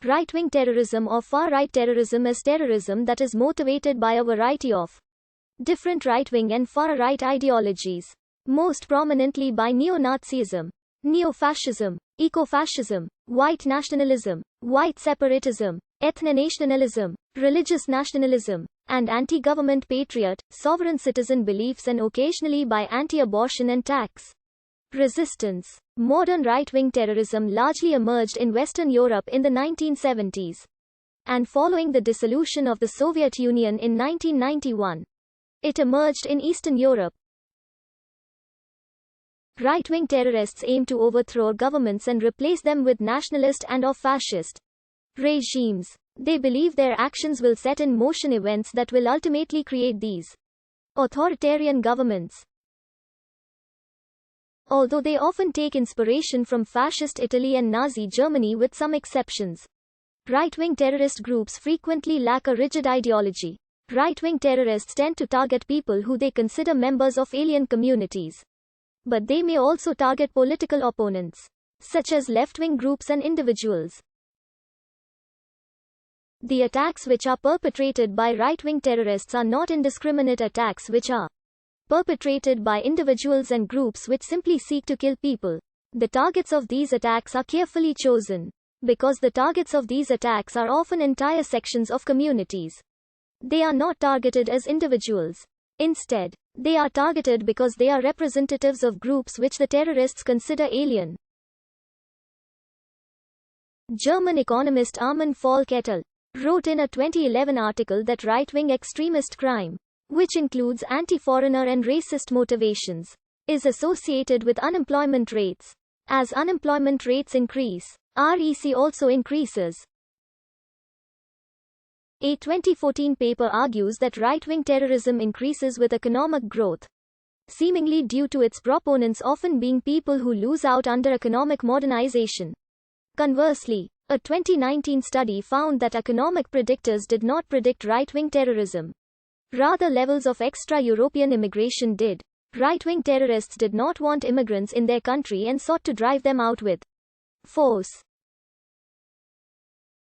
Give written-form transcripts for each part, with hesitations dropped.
Right-wing terrorism or far-right terrorism is terrorism that is motivated by a variety of different right-wing and far-right ideologies, most prominently by neo-Nazism, neo-fascism, eco-fascism, white nationalism, white separatism, ethno-nationalism, religious nationalism, and anti-government patriot, sovereign citizen beliefs, and occasionally by anti-abortion and tax resistance. Modern right-wing terrorism largely emerged in Western Europe in the 1970s. And following the dissolution of the Soviet Union in 1991, it emerged in Eastern Europe. Right-wing terrorists aim to overthrow governments and replace them with nationalist and/or fascist regimes. They believe their actions will set in motion events that will ultimately create these authoritarian governments. Although they often take inspiration from fascist Italy and Nazi Germany with some exceptions, right-wing terrorist groups frequently lack a rigid ideology. Right-wing terrorists tend to target people who they consider members of alien communities. But they may also target political opponents, such as left-wing groups and individuals. The attacks which are perpetrated by right-wing terrorists are not indiscriminate attacks which are perpetrated by individuals and groups which simply seek to kill people. The targets of these attacks are carefully chosen, because the targets of these attacks are often entire sections of communities. They are not targeted as individuals. Instead, they are targeted because they are representatives of groups which the terrorists consider alien. German economist Armin Volk-Kettel wrote in a 2011 article that right-wing extremist crime, which includes anti-foreigner and racist motivations, is associated with unemployment rates. As unemployment rates increase, REC also increases. A 2014 paper argues that right-wing terrorism increases with economic growth, seemingly due to its proponents often being people who lose out under economic modernization. Conversely, a 2019 study found that economic predictors did not predict right-wing terrorism. Rather, levels of extra-European immigration did. Right-wing terrorists did not want immigrants in their country and sought to drive them out with force.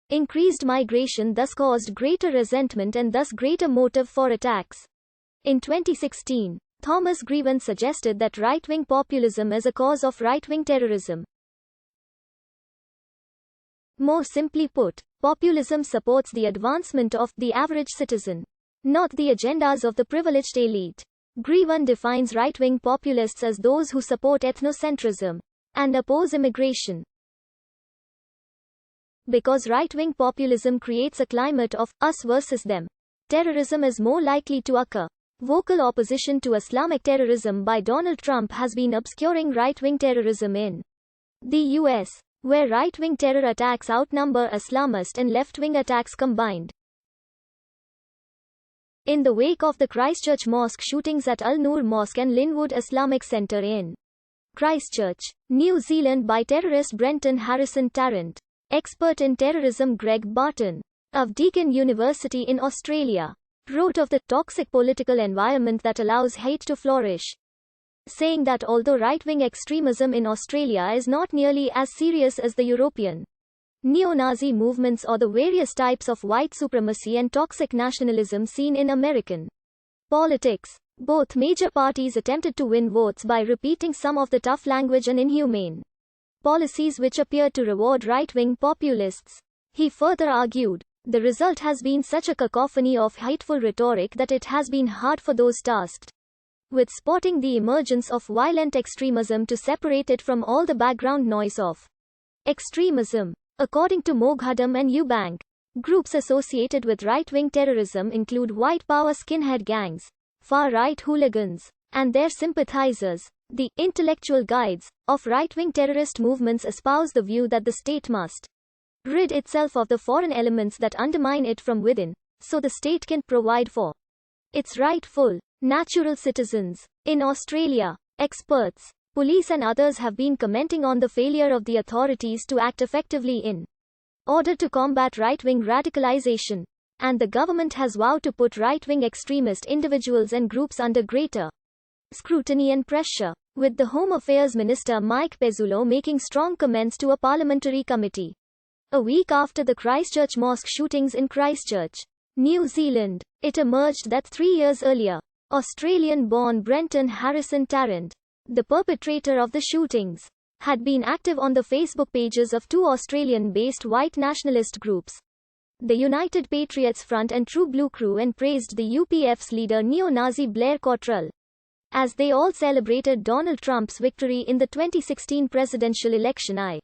Increased migration thus caused greater resentment and thus greater motive for attacks. In 2016, Thomas Greven suggested that right-wing populism is a cause of right-wing terrorism. More simply put, populism supports the advancement of the average citizen, not the agendas of the privileged elite. Greven defines right-wing populists as those who support ethnocentrism and oppose immigration. Because right-wing populism creates a climate of us versus them, terrorism is more likely to occur. Vocal opposition to Islamic terrorism by Donald Trump has been obscuring right-wing terrorism in the US, where right-wing terror attacks outnumber Islamist and left-wing attacks combined. In the wake of the Christchurch mosque shootings at Al-Noor Mosque and Linwood Islamic Centre in Christchurch, New Zealand by terrorist Brenton Harrison Tarrant, expert in terrorism Greg Barton, of Deakin University in Australia, wrote of the toxic political environment that allows hate to flourish, saying that although right-wing extremism in Australia is not nearly as serious as the European neo-Nazi movements or the various types of white supremacy and toxic nationalism seen in American politics, both major parties attempted to win votes by repeating some of the tough language and inhumane policies which appear to reward right-wing populists. He further argued, the result has been such a cacophony of hateful rhetoric that it has been hard for those tasked with spotting the emergence of violent extremism to separate it from all the background noise of extremism. According to Moghadam and Eubank, groups associated with right-wing terrorism include white power skinhead gangs, far-right hooligans, and their sympathizers. The intellectual guides of right-wing terrorist movements espouse the view that the state must rid itself of the foreign elements that undermine it from within, so the state can provide for its rightful, natural citizens. In Australia, experts, police and others have been commenting on the failure of the authorities to act effectively in order to combat right-wing radicalization, and the government has vowed to put right-wing extremist individuals and groups under greater scrutiny and pressure, with the Home Affairs Minister Mike Pezzullo making strong comments to a parliamentary committee A week after the Christchurch mosque shootings in Christchurch, New Zealand, it emerged that 3 years earlier, Australian-born Brenton Harrison Tarrant, the perpetrator of the shootings, had been active on the Facebook pages of two Australian-based white nationalist groups, the United Patriots Front and True Blue Crew, and praised the UPF's leader neo-Nazi Blair Cottrell, as they all celebrated Donald Trump's victory in the 2016 presidential election.